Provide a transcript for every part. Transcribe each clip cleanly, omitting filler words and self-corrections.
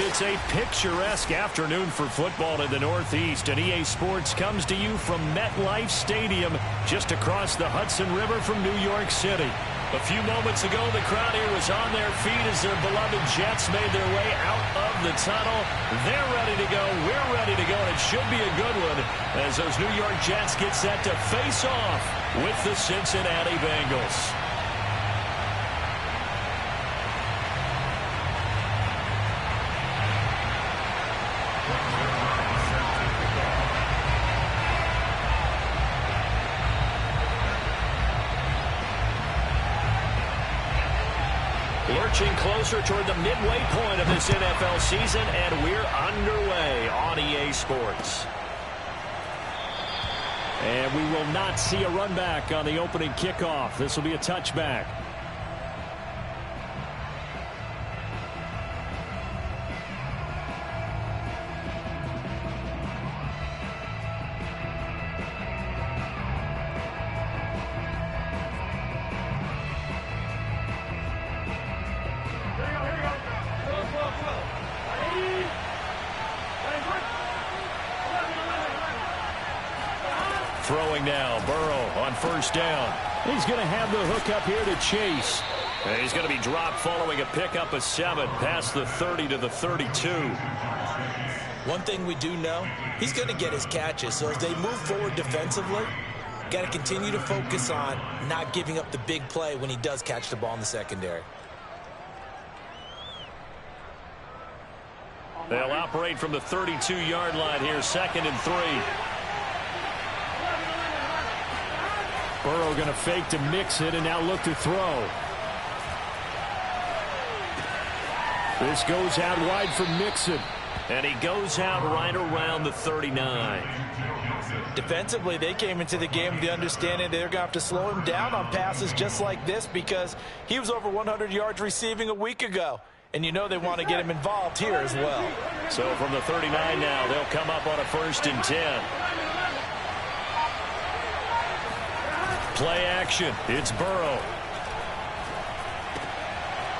It's a picturesque afternoon for football in the Northeast, and EA Sports comes to you from MetLife Stadium just across the Hudson River from New York City. A few moments ago, the crowd here was on their feet as their beloved Jets made their way out of the tunnel. They're ready to go. We're ready to go, and it should be a good one as those New York Jets get set to face off with the Cincinnati Bengals. Lurching closer toward the midway point of this NFL season, and we're underway on EA Sports. And we will not see a run back on the opening kickoff. This will be a touchback. Throwing now, Burrow on first down. He's going to have the hook up here to Chase. And he's going to be dropped following a pickup of 7 past the 30 to the 32. One thing we do know, he's going to get his catches. So as they move forward defensively, got to continue to focus on not giving up the big play when he does catch the ball in the secondary. They'll operate from the 32-yard line here, 2nd and 3. Burrow going to fake to mix it and now look to throw. This goes out wide for Mixon. And he goes out right around the 39. Defensively, they came into the game with the understanding they're going to have to slow him down on passes just like this because he was over 100 yards receiving a week ago. And you know they want to get him involved here as well. So from the 39 now, they'll come up on a 1st and 10. Play action. It's Burrow.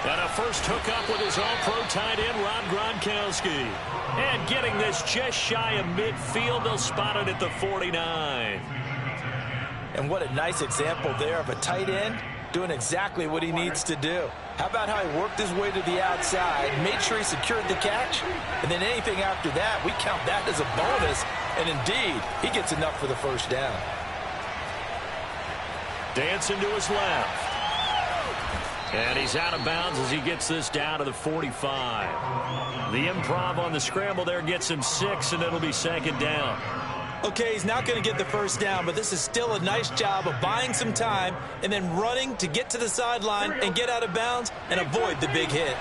And a first hookup with his all-pro tight end, Rob Gronkowski. And getting this just shy of midfield, they'll spot it at the 49. And what a nice example there of a tight end doing exactly what he needs to do. How about how he worked his way to the outside, made sure he secured the catch, and then anything after that, we count that as a bonus. And indeed, he gets enough for the first down. Dancing to his left. And he's out of bounds as he gets this down to the 45. The improv on the scramble there gets him 6, and it'll be 2nd down. Okay, he's not going to get the first down, but this is still a nice job of buying some time and then running to get to the sideline and get out of bounds and avoid the big hit.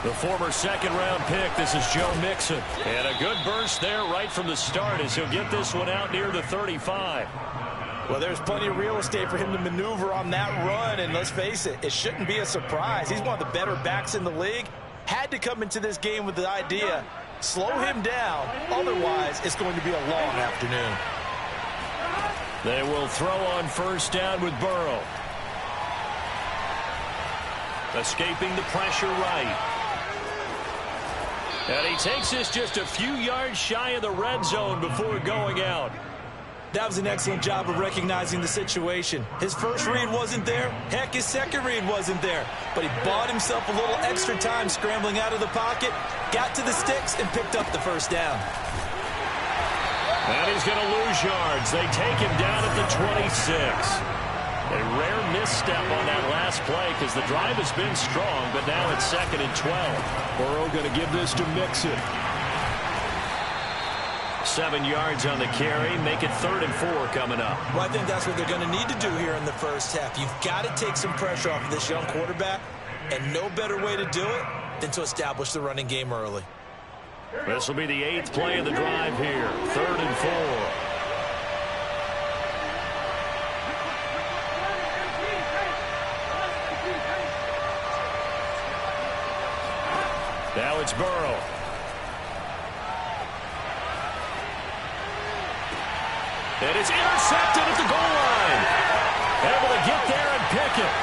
The former 2nd-round pick, this is Joe Mixon. And a good burst there right from the start as he'll get this one out near the 35. Well, there's plenty of real estate for him to maneuver on that run, and let's face it, it shouldn't be a surprise. He's one of the better backs in the league. Had to come into this game with the idea, slow him down, otherwise it's going to be a long afternoon. They will throw on first down with Burrow. Escaping the pressure right. And he takes this just a few yards shy of the red zone before going out. That was an excellent job of recognizing the situation. His first read wasn't there. Heck, his second read wasn't there. But he bought himself a little extra time scrambling out of the pocket, got to the sticks, and picked up the first down. And he's going to lose yards. They take him down at the 26. A rare misstep on that last play because the drive has been strong, but now it's 2nd and 12. Burrow going to give this to Mixon. 7 yards on the carry, make it 3rd and 4 coming up. Well, I think that's what they're going to need to do here in the first half. You've got to take some pressure off of this young quarterback, and no better way to do it than to establish the running game early. This will be the 8th play of the drive here, 3rd and 4. Now it's Burrow. And it's intercepted at the goal line. Able to get there and pick it.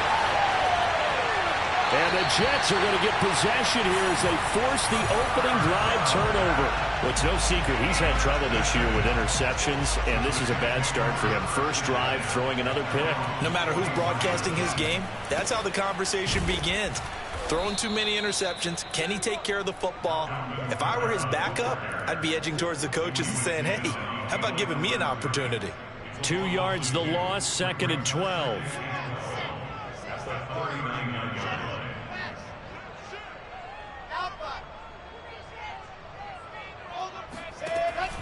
And the Jets are going to get possession here as they force the opening drive turnover. Well, it's no secret he's had trouble this year with interceptions, and this is a bad start for him. First drive, throwing another pick. No matter who's broadcasting his game, that's how the conversation begins. Throwing too many interceptions. Can he take care of the football? If I were his backup, I'd be edging towards the coaches and saying, hey, how about giving me an opportunity? 2 yards the loss, 2nd and 12.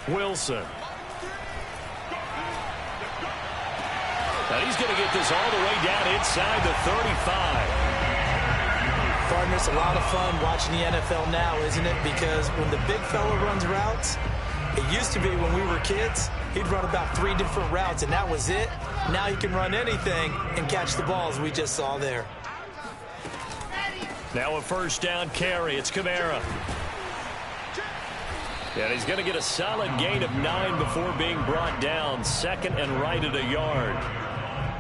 Wilson. And he's going to get this all the way down inside the 35. Partner, it's a lot of fun watching the NFL now, isn't it? Because when the big fella runs routes, it used to be when we were kids, he'd run about 3 different routes, and that was it. Now he can run anything and catch the balls we just saw there. Now a first down carry. It's Kamara. And he's going to get a solid gain of 9 before being brought down. 2nd and right at a yard.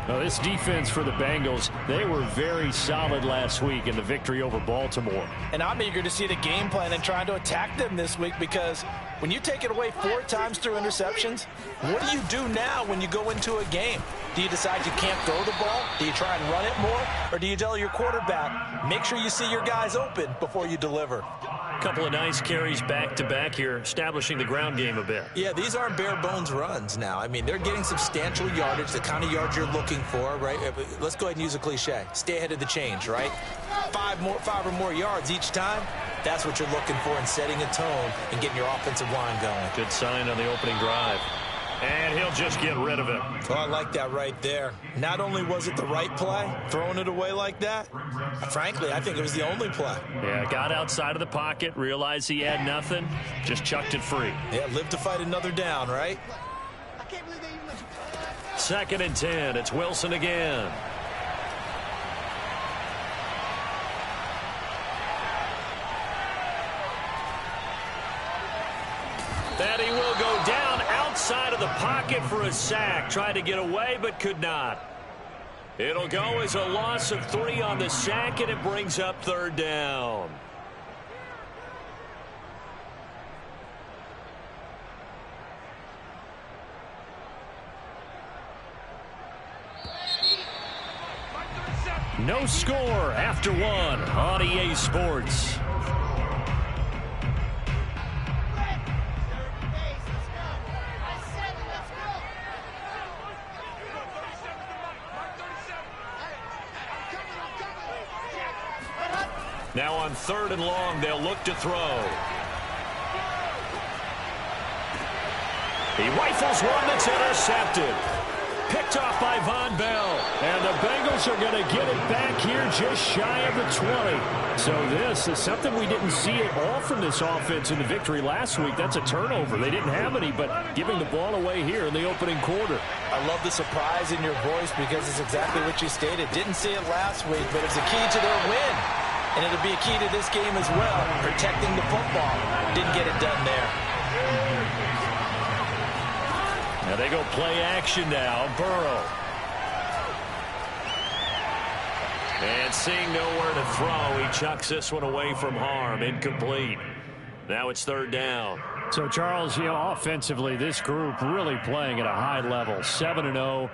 Now, this defense for the Bengals, they were very solid last week in the victory over Baltimore. And I'm eager to see the game plan and trying to attack them this week, because when you take it away 4 times through interceptions, what do you do now when you go into a game? Do you decide you can't throw the ball? Do you try and run it more? Or do you tell your quarterback, make sure you see your guys open before you deliver? Couple of nice carries back-to-back here, establishing the ground game a bit. Yeah, these aren't bare-bones runs now. I mean, they're getting substantial yardage, the kind of yards you're looking for, right? Let's go ahead and use a cliche. Stay ahead of the change, right? 5 or more yards each time. That's what you're looking for in setting a tone and getting your offensive line going. Good sign on the opening drive. And he'll just get rid of it. Oh, I like that right there. Not only was it the right play, throwing it away like that, frankly, I think it was the only play. Yeah, got outside of the pocket, realized he had nothing, just chucked it free. Yeah, live to fight another down, right? 2nd and 10. It's Wilson again. And he will go down outside of the pocket for a sack. Tried to get away, but could not. It'll go as a loss of 3 on the sack, and it brings up 3rd down. No score after 1 on EA Sports. Now on 3rd and long, they'll look to throw. He rifles one that's intercepted. Picked off by Von Bell. And the Bengals are going to get it back here just shy of the 20. So this is something we didn't see at all from this offense in the victory last week. That's a turnover. They didn't have any, but giving the ball away here in the opening quarter. I love the surprise in your voice, because it's exactly what you stated. Didn't see it last week, but it's a key to their win. And it'll be a key to this game as well, protecting the football. Didn't get it done there. Now they go play action now. Burrow. And seeing nowhere to throw, he chucks this one away from harm. Incomplete. Now it's 3rd down. So, Charles, offensively, this group really playing at a high level. 7-0.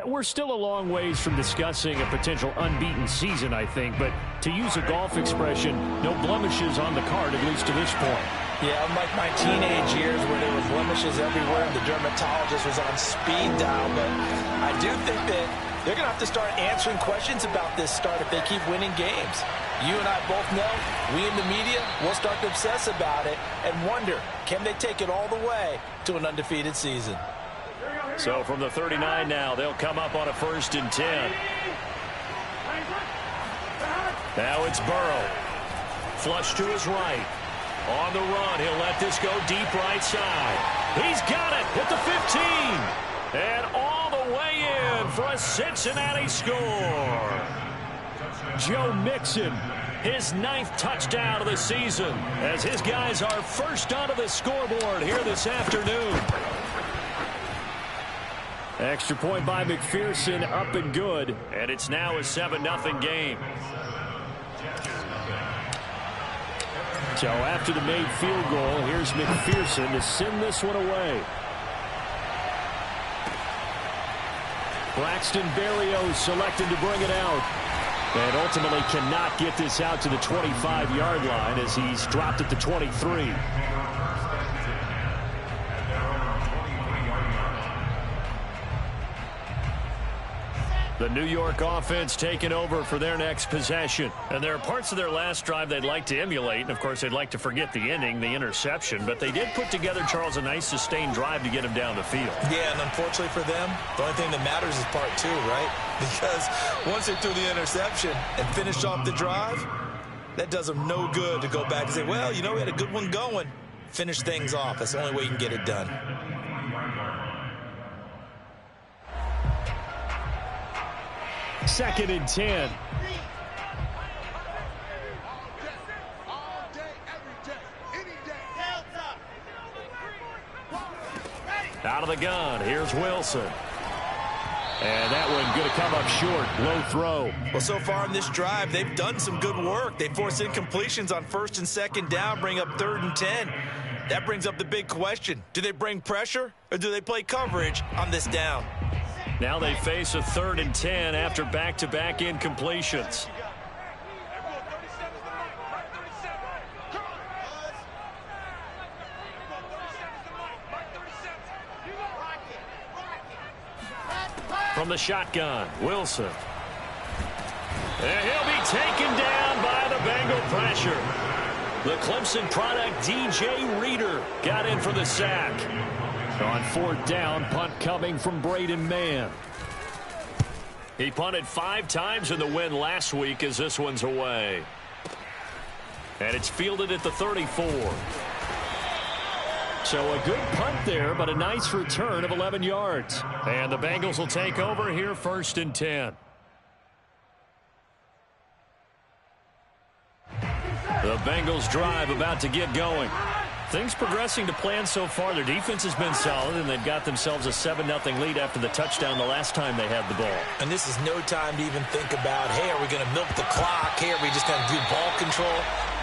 We're still a long ways from discussing a potential unbeaten season, I think. But to use a golf expression, no blemishes on the card, at least to this point. Yeah, unlike my teenage years where there were blemishes everywhere and the dermatologist was on speed dial. But I do think that they're going to have to start answering questions about this start if they keep winning games. You and I both know, we in the media will start to obsess about it and wonder, can they take it all the way to an undefeated season? So from the 39 now, they'll come up on a 1st and 10. Now it's Burrow. Flush to his right. On the run, he'll let this go deep right side. He's got it at the 15. And all the way in for a Cincinnati score. Joe Mixon, his 9th touchdown of the season, as his guys are first onto the scoreboard here this afternoon. Extra point by McPherson, up and good. And it's now a 7-0 game. So after the made field goal, here's McPherson to send this one away. Braxton Berrios selected to bring it out. And ultimately cannot get this out to the 25-yard line as he's dropped at the 23. The New York offense taking over for their next possession. And there are parts of their last drive they'd like to emulate. And, of course, they'd like to forget the ending, the interception. But they did put together, Charles, a nice sustained drive to get him down the field. Yeah, and unfortunately for them, the only thing that matters is part two, right? Because once they threw the interception and finished off the drive, that does them no good to go back and say, well, you know, we had a good one going. Finish things off. That's the only way you can get it done. Second and 10. Out of the gun, here's Wilson. And that one going to come up short. Low throw. Well, so far in this drive, they've done some good work. They force incompletions on first and second down, bring up 3rd and 10. That brings up the big question. Do they bring pressure or do they play coverage on this down? Now they face a 3rd and 10 after back-to-back incompletions. From the shotgun, Wilson. And he'll be taken down by the Bengal pressure. The Clemson product, DJ Reader, got in for the sack. On 4th down, punt coming from Braden Mann. He punted 5 times in the win last week as this one's away. And it's fielded at the 34. So a good punt there, but a nice return of 11 yards. And the Bengals will take over here 1st and 10. The Bengals drive about to get going. Things progressing to plan so far. Their defense has been solid, and they've got themselves a 7-0 lead after the touchdown the last time they had the ball. And this is no time to even think about, hey, are we going to milk the clock? Hey, are we just going to do ball control?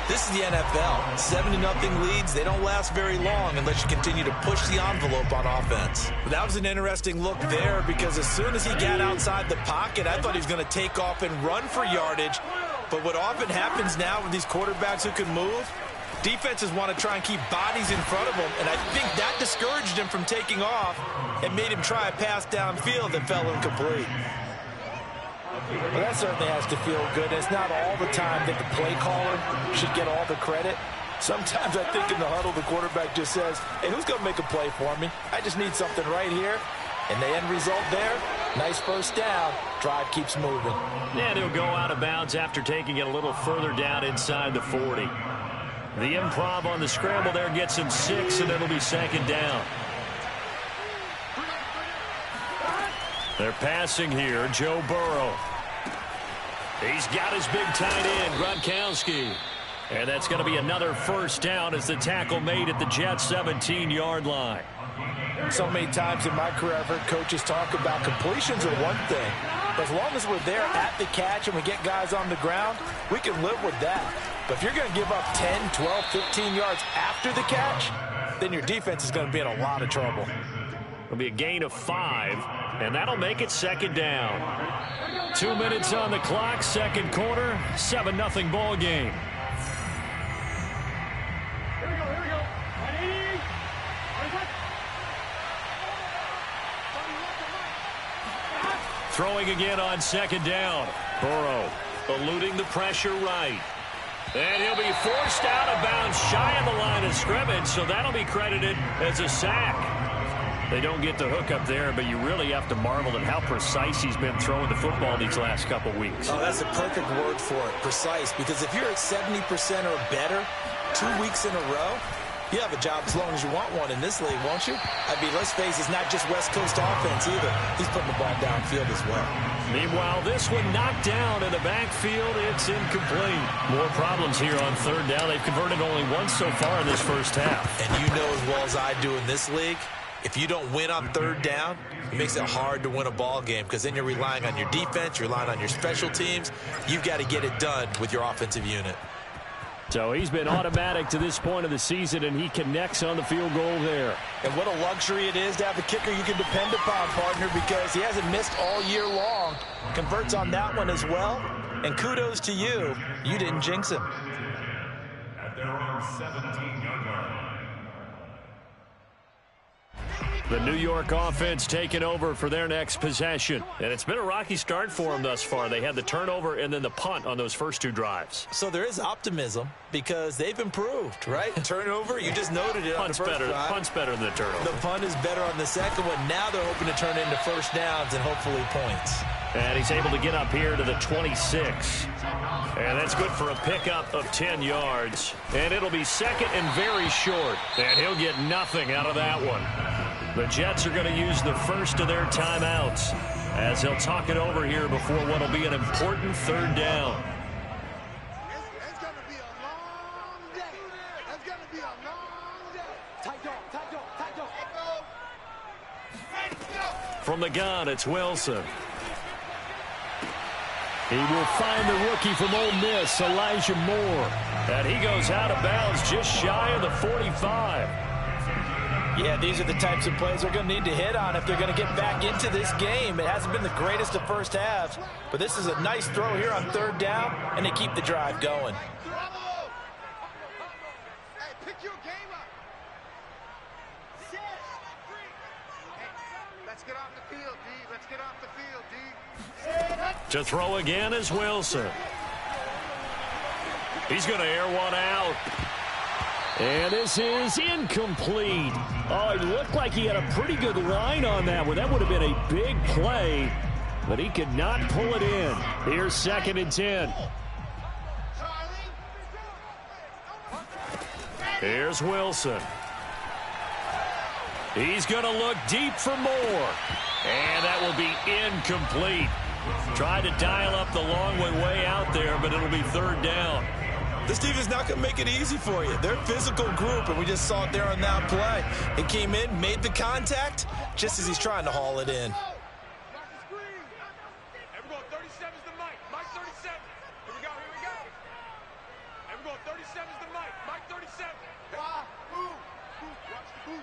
This is the NFL. 7-0 leads, they don't last very long unless you continue to push the envelope on offense. But that was an interesting look there because as soon as he got outside the pocket, I thought he was going to take off and run for yardage. But what often happens now with these quarterbacks who can move, defenses want to try and keep bodies in front of him, and I think that discouraged him from taking off and made him try a pass downfield that fell incomplete. Well, that certainly has to feel good. It's not all the time that the play caller should get all the credit. Sometimes I think in the huddle the quarterback just says, hey, who's going to make a play for me? I just need something right here. And the end result there, nice first down. Drive keeps moving. And he'll go out of bounds after taking it a little further down inside the 40. The improv on the scramble there gets him 6, and it'll be 2nd down. They're passing here, Joe Burrow. He's got his big tight end, Gronkowski. And that's going to be another first down as the tackle made at the Jets' 17-yard line. So many times in my career, I've heard coaches talk about completions are one thing. But as long as we're there at the catch and we get guys on the ground, we can live with that. But if you're going to give up 10, 12, 15 yards after the catch, then your defense is going to be in a lot of trouble. It'll be a gain of 5, and that'll make it 2nd down. 2 minutes on the clock, 2nd quarter, 7-0 ball game. Throwing again on 2nd down. Burrow eluding the pressure right. And he'll be forced out of bounds shy of the line of scrimmage, so that'll be credited as a sack. They don't get the hook up there, but you really have to marvel at how precise he's been throwing the football these last couple weeks. Oh, that's a perfect word for it, precise, because if you're at 70% or better 2 weeks in a row, you have a job as long as you want one in this league, won't you? I mean, let's face it, it's not just West Coast offense either. He's putting the ball downfield as well. Meanwhile, this one knocked down in the backfield. It's incomplete. More problems here on 3rd down. They've converted only once so far in this first half. And you know as well as I do in this league, If you don't win on third down, it makes it hard to win a ball game because then you're relying on your defense, you're relying on your special teams. You've got to get it done with your offensive unit. So he's been automatic to this point of the season, and he connects on the field goal there. And what a luxury it is to have a kicker you can depend upon, partner, because he hasn't missed all year long. Converts on that one as well. And kudos to you. You didn't jinx him. At their own 17-yard line. The New York offense taking over for their next possession. And it's been a rocky start for them thus far. They had the turnover and then the punt on those first two drives. So there is optimism because they've improved, right? Turnover, you just noted it on the first drive. Punt's better than the turnover. The punt is better on the second one. Now they're hoping to turn it into first downs and hopefully points. And he's able to get up here to the 26. And that's good for a pickup of 10 yards. And it'll be second and very short. And he'll get nothing out of that one. The Jets are going to use the first of their timeouts as they'll talk it over here before what will be an important third down. It's going to be a long day. It's going to be a long day. Tight dog, tight dog, tight dog. From the gun, it's Wilson. He will find the rookie from Ole Miss, Elijah Moore. And he goes out of bounds just shy of the 45. Yeah, these are the types of plays they're going to need to hit on if they're going to get back into this game. It hasn't been the greatest of first halves, but this is a nice throw here on third down, and they keep the drive going. Hey, pick your game up. Let's get off the field, D. Let's get off the field, D. To throw again is Wilson. He's going to air one out. And this is incomplete. Oh, it looked like he had a pretty good line on that one. That would have been a big play, but he could not pull it in. Here's second and 10. Here's Wilson. He's going to look deep for more. And that will be incomplete. Tried to dial up the long way out there, but it'll be third down. This team is not going to make it easy for you. They're a physical group, and we just saw it there on that play. It came in, made the contact, just as he's trying to haul it in. Everyone, 37 is the mic. Mike 37. Here we go, here we go. Everyone, 37 is the mic. Mike 37. Watch the boot.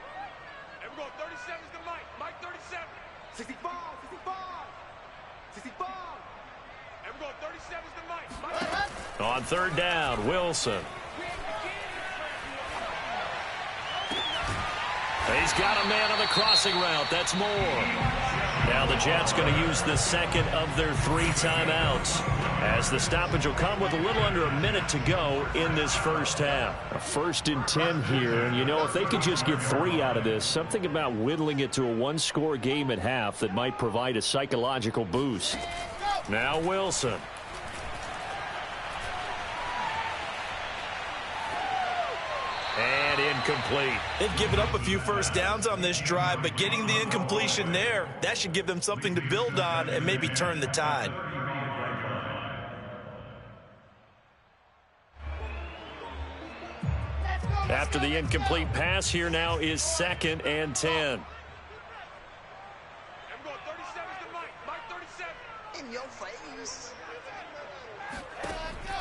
Everyone, 37 is the mic. Mike 37. 65, 65. 65. Everyone, 37 is the mic. On third down, Wilson. He's got a man on the crossing route. That's Moore. Now the Jets going to use the second of their 3 timeouts as the stoppage will come with a little under a minute to go in this first half. A 1st and 10 here, and you know, if they could just get 3 out of this, something about whittling it to a 1-score game at half that might provide a psychological boost. Now Wilson. And incomplete. They've given up a few first downs on this drive, but getting the incompletion there, that should give them something to build on and maybe turn the tide. After the incomplete pass, here now is 2nd and 10. In your face.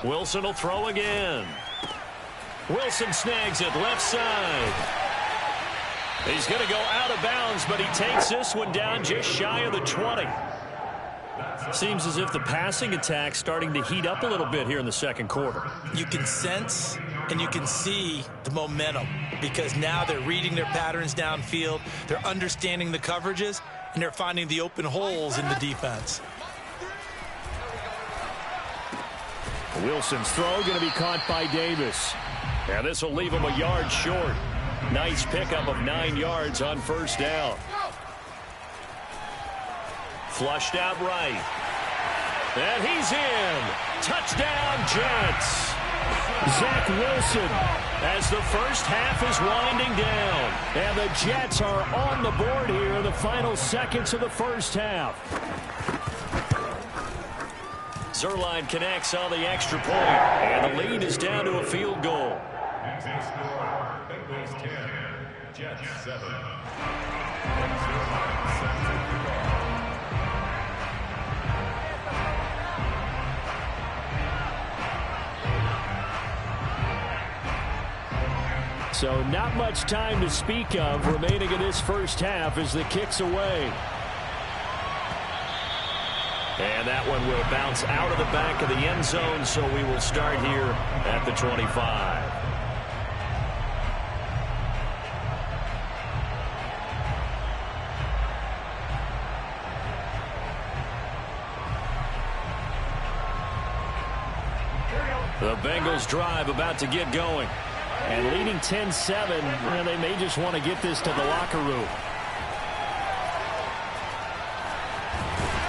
Wilson will throw again. Wilson snags it left side. He's going to go out of bounds, but he takes this one down just shy of the 20. Seems as if the passing attack's starting to heat up a little bit here in the second quarter. You can sense and you can see the momentum because now they're reading their patterns downfield, they're understanding the coverages, and they're finding the open holes in the defense. Wilson's throw going to be caught by Davis. And this will leave him a yard short. Nice pickup of 9 yards on first down. Flushed out right. And he's in. Touchdown, Jets. Zach Wilson as the first half is winding down. And the Jets are on the board here in the final seconds of the first half. Zerline connects on the extra point, and the lead is down to a field goal. Bengals 10, Jets 7. So not much time to speak of remaining in this first half as the kick's away. And that one will bounce out of the back of the end zone, so we will start here at the 25. The Bengals drive about to get going. And leading 10-7, and they may just want to get this to the locker room.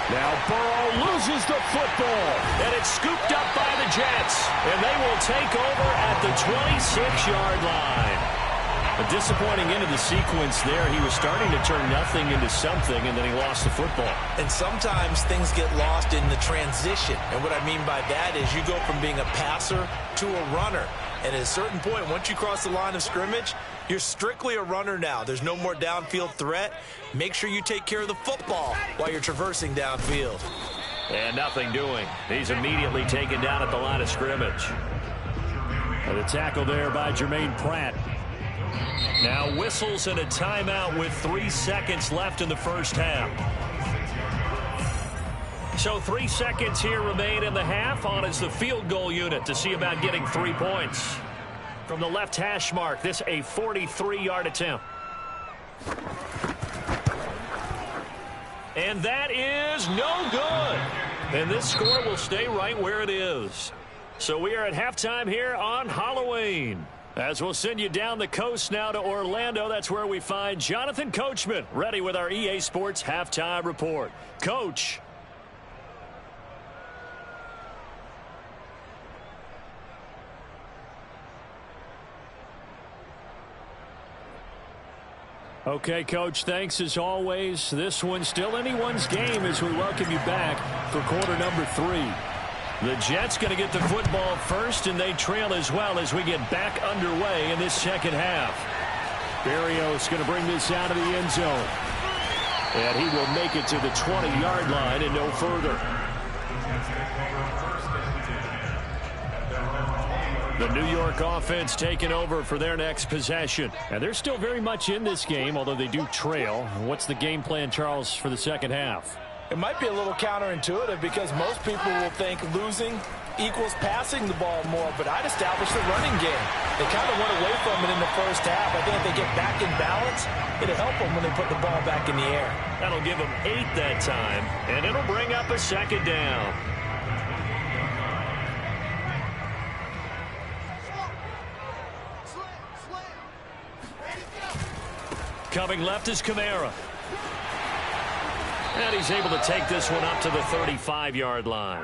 Now Burrow loses the football, and it's scooped up by the Jets. And they will take over at the 26-yard line. A disappointing end of the sequence there. He was starting to turn nothing into something, and then he lost the football. And sometimes things get lost in the transition. And what I mean by that is you go from being a passer to a runner. And at a certain point, once you cross the line of scrimmage, you're strictly a runner now. There's no more downfield threat. Make sure you take care of the football while you're traversing downfield. And nothing doing. He's immediately taken down at the line of scrimmage. And the tackle there by Jermaine Pratt. Now whistles and a timeout with 3 seconds left in the first half. So 3 seconds here remain in the half. On is the field goal unit to see about getting 3 points. From the left hash mark, this a 43-yard attempt. And that is no good. And this score will stay right where it is. So we are at halftime here on Halloween. As we'll send you down the coast now to Orlando. That's where we find Jonathan Coachman ready with our EA Sports halftime report. Coach. Okay, Coach, thanks as always. This one's still anyone's game as we welcome you back for quarter number 3. The Jets going to get the football first, and they trail as well as we get back underway in this second half. Berrios going to bring this out of the end zone. And he will make it to the 20-yard line and no further. The New York offense taking over for their next possession. And they're still very much in this game, although they do trail. What's the game plan, Charles, for the second half? It might be a little counterintuitive because most people will think losing equals passing the ball more, but I'd establish the running game. They kind of went away from it in the first half. I think if they get back in balance, it'll help them when they put the ball back in the air. That'll give them 8 that time, and it'll bring up a second down. Coming left is Kamara. And he's able to take this one up to the 35-yard line.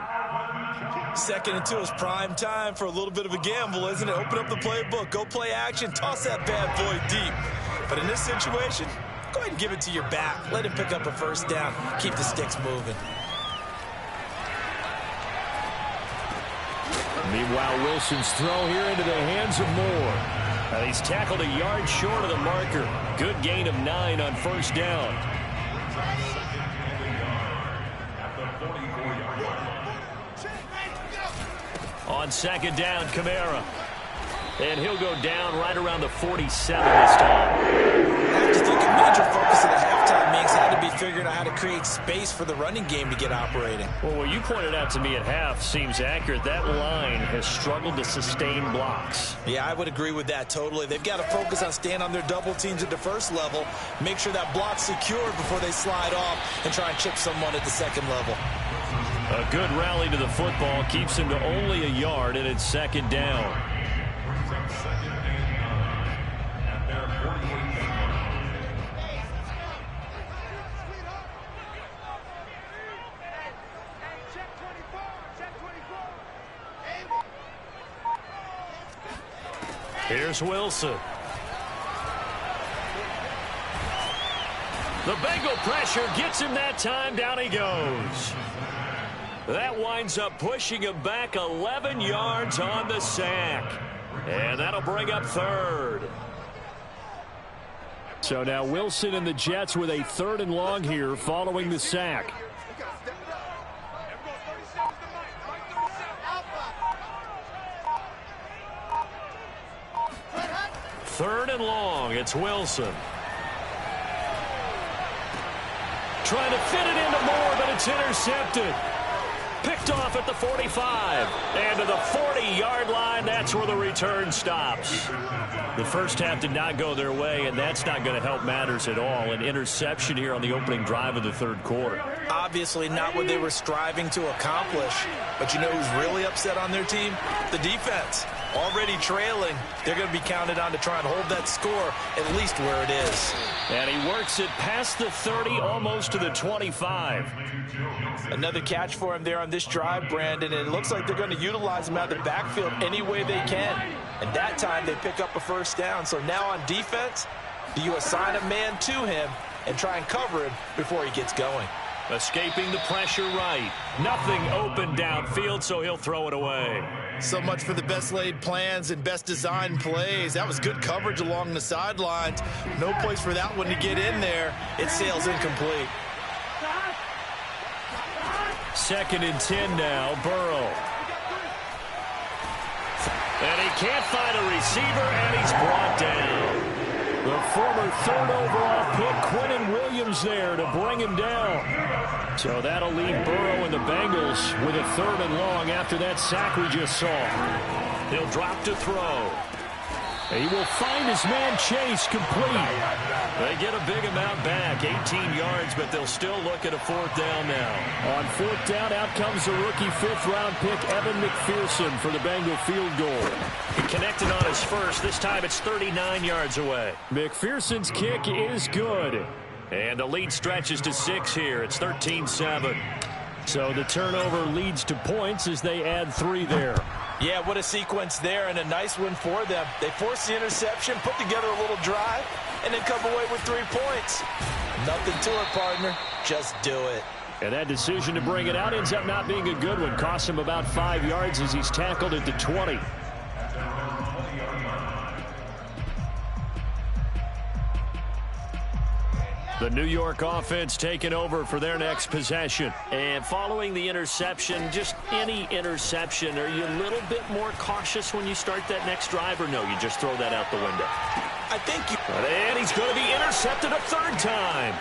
2nd and 2 is prime time for a little bit of a gamble, isn't it? Open up the playbook, go play action, toss that bad boy deep. But in this situation, go ahead and give it to your back. Let him pick up a first down. Keep the sticks moving. Meanwhile, Wilson's throw here into the hands of Moore. He's tackled a yard short of the marker. Good gain of 9 on first down. On second down, Kamara. And he'll go down right around the 47 this time. I have to think a major focus of the halftime means had to be figuring out how to create space for the running game to get operating. Well, what you pointed out to me at half seems accurate. That line has struggled to sustain blocks. Yeah, I would agree with that totally. They've got to focus on staying on their double teams at the first level, make sure that block's secured before they slide off and try and chip someone at the second level. A good rally to the football keeps him to only a yard, and it's second down. Here's Wilson. The Bengal pressure gets him that time. Down he goes. That winds up pushing him back 11 yards on the sack. And that'll bring up third. So now Wilson and the Jets with a 3rd and long here following the sack. 3rd and long. It's Wilson. Trying to fit it into Moore, but it's intercepted. Picked off at the 45. And to the 40-yard line, that's where the return stops. The first half did not go their way, and that's not going to help matters at all. An interception here on the opening drive of the 3rd quarter. Obviously not what they were striving to accomplish. But you know who's really upset on their team? The defense. Already trailing, they're going to be counted on to try and hold that score at least where it is. And he works it past the 30, almost to the 25. Another catch for him there on this drive, Brandon, and it looks like they're going to utilize him out of the backfield any way they can. And that time they pick up a 1st down. So now on defense, do you assign a man to him and try and cover him before he gets going? Escaping the pressure right. Nothing open downfield, so he'll throw it away. So much for the best laid plans and best designed plays. That was good coverage along the sidelines. No place for that one to get in there. It sails incomplete. 2nd and 10 now, Burrow. And he can't find a receiver, and he's brought down. The former 3rd overall pick, Quinnen Williams, there to bring him down. So that'll leave Burrow and the Bengals with a 3rd and long after that sack we just saw. He'll drop to throw. He will find his man Chase complete. They get a big amount back, 18 yards, but they'll still look at a 4th down now. On 4th down, out comes the rookie 5th-round pick, Evan McPherson, for the Bengal field goal. He connected on his first. This time it's 39 yards away. McPherson's kick is good. And the lead stretches to 6 here. It's 13-7. So the turnover leads to points as they add 3 there. Yeah, what a sequence there, and a nice win for them. They forced the interception, put together a little drive, and then come away with 3 points. Nothing to it, partner. Just do it. And that decision to bring it out ends up not being a good one. Costs him about 5 yards as he's tackled at the 20. The New York offense taking over for their next possession. And following the interception, just any interception, are you a little bit more cautious when you start that next drive, or no, you just throw that out the window? I think you... And he's going to be intercepted a 3rd time.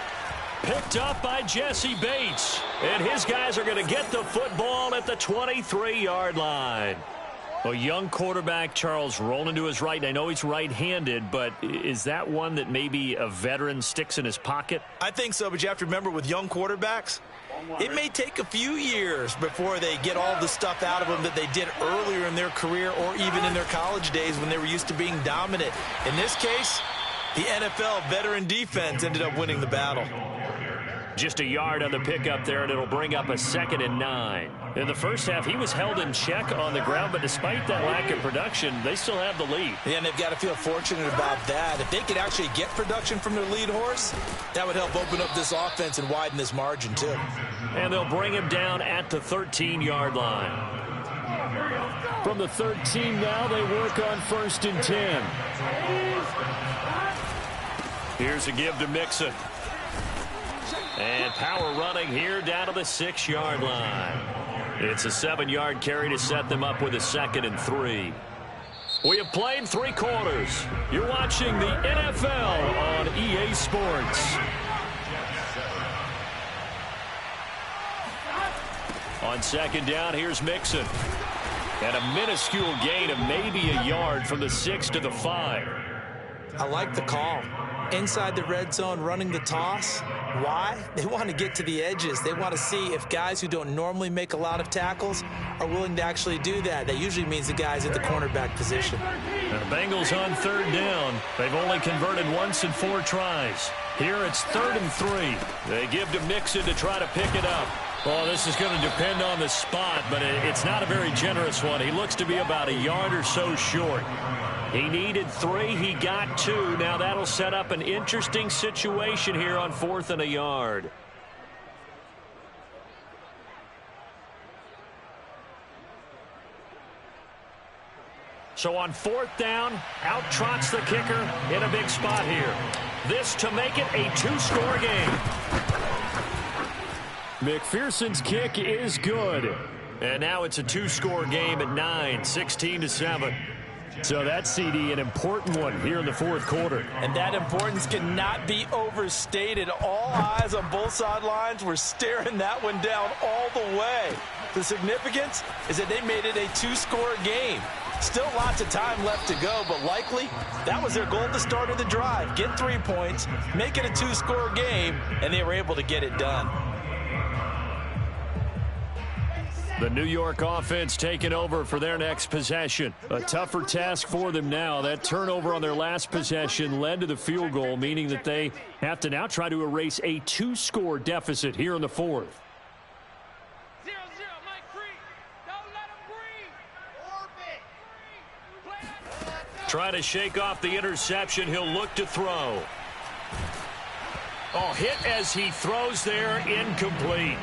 Picked up by Jesse Bates. And his guys are going to get the football at the 23-yard line. A young quarterback, Charles, rolling to his right. I know he's right-handed, but is that one that maybe a veteran sticks in his pocket? I think so, but you have to remember with young quarterbacks, it may take a few years before they get all the stuff out of them that they did earlier in their career or even in their college days when they were used to being dominant. In this case, the NFL veteran defense ended up winning the battle. Just a yard on the pickup there, and it'll bring up a 2nd and 9. In the first half, he was held in check on the ground, but despite that lack of production, they still have the lead. Yeah, and they've got to feel fortunate about that. If they could actually get production from their lead horse, that would help open up this offense and widen this margin, too. And they'll bring him down at the 13-yard line. From the 13 now, they work on 1st and 10. Here's a give to Mixon. And power running here down to the 6-yard line. It's a 7-yard carry to set them up with a 2nd and 3. We have played 3 quarters. You're watching the NFL on EA Sports. On 2nd down, here's Mixon. And a minuscule gain of maybe a yard from the 6 to the 5. I like the call. Inside the red zone, running the toss. Why? They want to get to the edges. They want to see if guys who don't normally make a lot of tackles are willing to actually do that. That usually means the guys at the cornerback position. The Bengals on 3rd down. They've only converted once in 4 tries. Here it's 3rd and 3. They give to Mixon to try to pick it up. Well, this is going to depend on the spot, but it's not a very generous one. He looks to be about a yard or so short. He needed 3. He got 2. Now that'll set up an interesting situation here on 4th and a yard. So on 4th down, out trots the kicker in a big spot here. This to make it a two-score game. McPherson's kick is good. And now it's a two-score game at 9, 16-7. So that's, CD, an important one here in the fourth quarter. And that importance cannot be overstated. All eyes on both sidelines were staring that one down all the way. The significance is that they made it a two-score game. Still lots of time left to go, but likely that was their goal at the start of the drive. Get 3 points, make it a two-score game, and they were able to get it done. The New York offense taking over for their next possession. A tougher task for them now. That turnover on their last possession led to the field goal, meaning that they have to now try to erase a two-score deficit here in the fourth. 0-0, Mike Free. Don't let him breathe. Trying to shake off the interception. He'll look to throw. Oh, hit as he throws there, incomplete.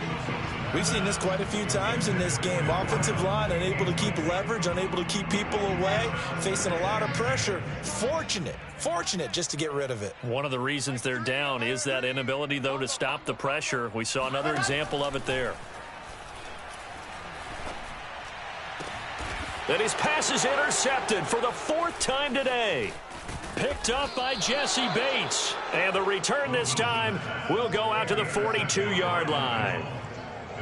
We've seen this quite a few times in this game. Offensive line unable to keep leverage, unable to keep people away, facing a lot of pressure. Fortunate just to get rid of it. One of the reasons they're down is that inability, though, to stop the pressure. We saw another example of it there. And his pass is intercepted for the fourth time today. Picked up by Jesse Bates. And the return this time will go out to the 42-yard line.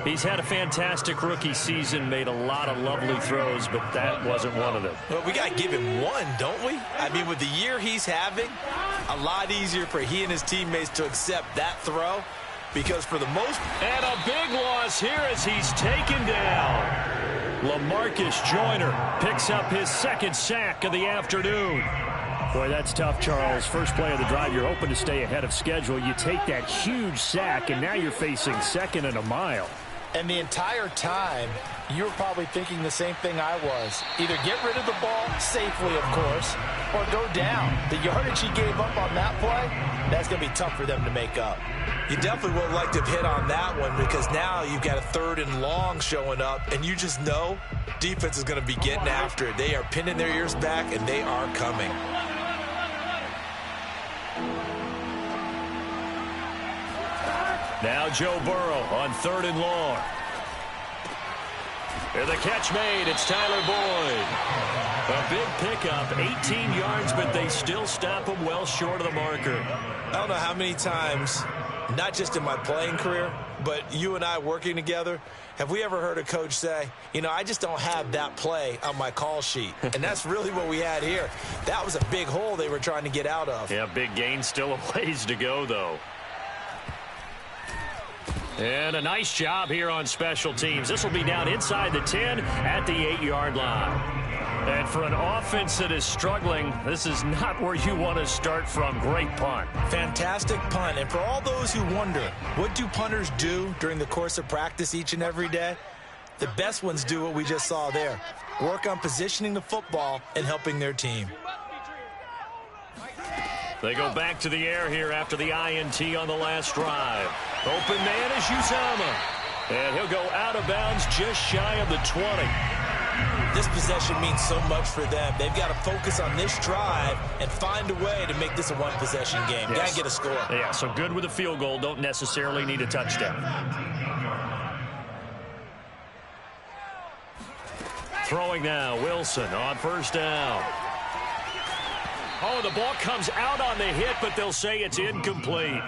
He's had a fantastic rookie season, made a lot of lovely throws, but that wasn't one of them. Well, we got to give him one, don't we? I mean, with the year he's having, a lot easier for he and his teammates to accept that throw, because for the most... And a big loss here as he's taken down. LaMarcus Joyner picks up his second sack of the afternoon. Boy, that's tough, Charles. First play of the drive, you're hoping to stay ahead of schedule. You take that huge sack, and now you're facing second and a mile. And the entire time, you were probably thinking the same thing I was. Either get rid of the ball safely, of course, or go down. The yardage he gave up on that play, that's going to be tough for them to make up. You definitely would have liked to have hit on that one, because now you've got a 3rd and long showing up, and you just know defense is going to be getting after it. They are pinning their ears back, and they are coming. Now Joe Burrow on 3rd and long. And the catch made. It's Tyler Boyd. A big pickup, 18 yards, but they still stop him well short of the marker. I don't know how many times, not just in my playing career, but you and I working together, have we ever heard a coach say, you know, I just don't have that play on my call sheet. And that's really what we had here. That was a big hole they were trying to get out of. Yeah, big gain, still a ways to go, though. And a nice job here on special teams. This will be down inside the 10 at the 8-yard line. And for an offense that is struggling, this is not where you want to start from. Great punt. Fantastic punt. And for all those who wonder, what do punters do during the course of practice each and every day? The best ones do what we just saw there. Work on positioning the football and helping their team. They go back to the air here after the INT on the last drive. Open man is Uzama. And he'll go out of bounds just shy of the 20. This possession means so much for them. They've got to focus on this drive and find a way to make this a one-possession game. Yes. Got to get a score. Yeah, so good with a field goal. Don't necessarily need a touchdown. Throwing now, Wilson on 1st down. Oh, the ball comes out on the hit, but they'll say it's incomplete.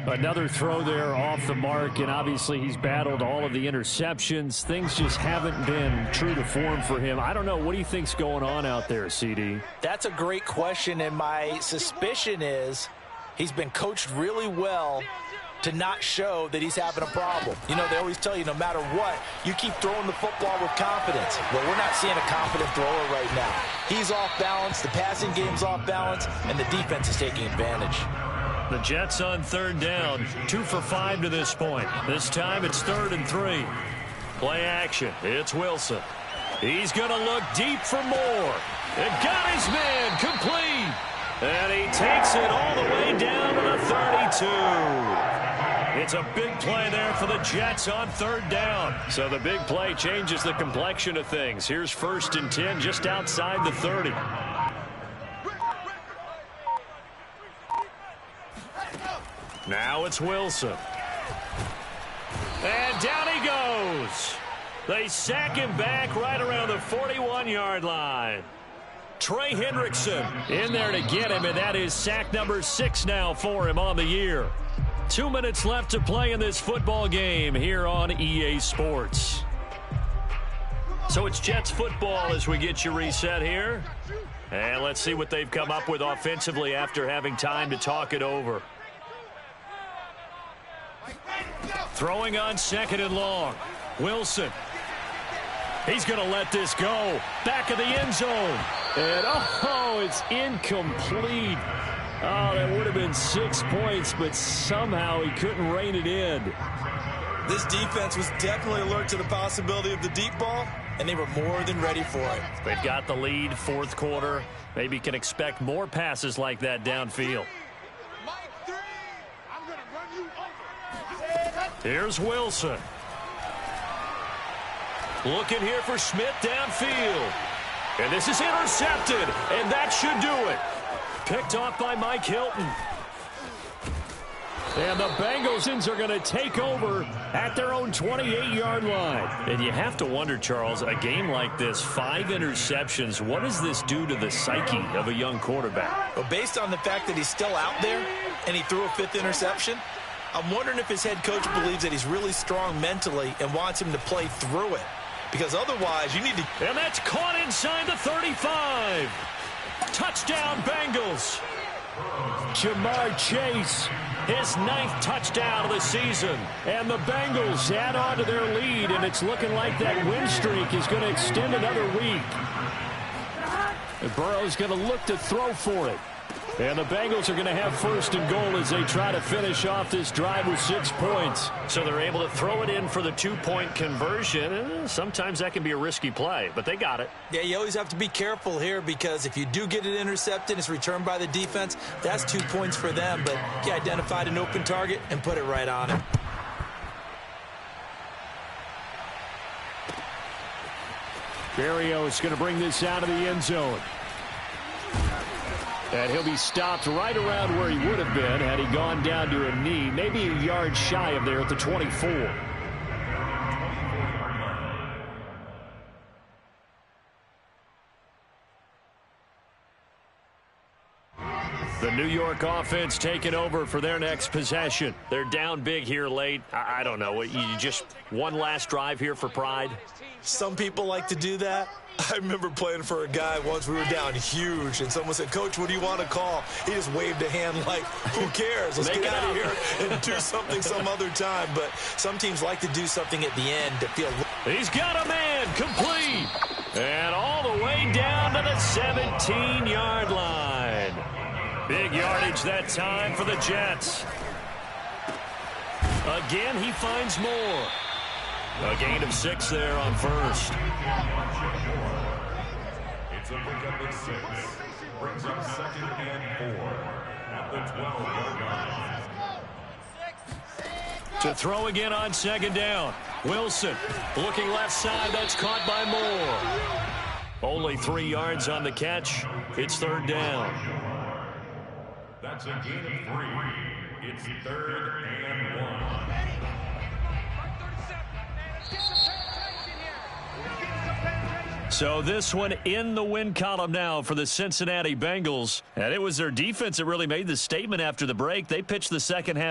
Another throw there off the mark, and obviously he's battled all of the interceptions. Things just haven't been true to form for him. I don't know. What do you think's going on out there, CD? That's a great question, and my suspicion is he's been coached really well to not show that he's having a problem. You know, they always tell you no matter what, you keep throwing the football with confidence. Well, we're not seeing a confident thrower right now. He's off balance, the passing game's off balance, and the defense is taking advantage. The Jets on 3rd down, 2 for 5 to this point. This time it's 3rd and 3. Play action. It's Wilson. He's going to look deep for more. And got his man complete. And he takes it all the way down to the 32. It's a big play there for the Jets on 3rd down. So the big play changes the complexion of things. Here's 1st and 10 just outside the 30. Now it's Wilson. And down he goes. They sack him back right around the 41-yard line. Trey Hendrickson in there to get him, and that is sack number 6 now for him on the year. 2 minutes left to play in this football game here on EA Sports. So it's Jets football as we get you reset here. And let's see what they've come up with offensively after having time to talk it over. Throwing on 2nd and long. Wilson. He's going to let this go. Back of the end zone. And, it's incomplete. Oh, that would have been 6 points, but somehow he couldn't rein it in. This defense was definitely alert to the possibility of the deep ball, and they were more than ready for it. They've got the lead, 4th quarter. Maybe can expect more passes like that downfield. Here's Wilson. Looking here for Schmidt downfield. And this is intercepted, and that should do it. Picked off by Mike Hilton. And the Bengals are going to take over at their own 28-yard line. And you have to wonder, Charles, a game like this, 5 interceptions, what does this do to the psyche of a young quarterback? Well, based on the fact that he's still out there and he threw a 5th interception, I'm wondering if his head coach believes that he's really strong mentally and wants him to play through it. Because otherwise, you need to... And that's caught inside the 35. Touchdown, Bengals. Jamar Chase, his 9th touchdown of the season. And the Bengals add on to their lead, and it's looking like that win streak is going to extend another week. And Burrow's going to look to throw for it. And the Bengals are going to have 1st and goal as they try to finish off this drive with 6 points. So they're able to throw it in for the 2-point conversion. Sometimes that can be a risky play, but they got it. Yeah, you always have to be careful here because if you do get it intercepted, it's returned by the defense, that's 2 points for them. But he identified an open target and put it right on it. Barrio is going to bring this out of the end zone. And he'll be stopped right around where he would have been had he gone down to a knee, maybe a yard shy of there at the 24. The New York offense taking over for their next possession. They're down big here late. I don't know. You just one last drive here for pride? Some people like to do that. I remember playing for a guy once. We were down huge, and someone said, "Coach, what do you want to call?" He just waved a hand like, who cares? Let's get out of here and do something some other time. But some teams like to do something at the end to feel... He's got a man, complete. And all the way down to the 17-yard line. Big yardage that time for the Jets. Again, he finds more. A gain of 6 there on 1st. It's a pickup of 6. Brings up 2nd and 4 at the 12-yard line. To throw again on 2nd down. Wilson looking left side. That's caught by Moore. Only 3 yards on the catch. It's 3rd down. That's a gain of 3. It's 3rd and 1. So this one in the win column now for the Cincinnati Bengals. And it was their defense that really made the statement after the break. They pitched the second half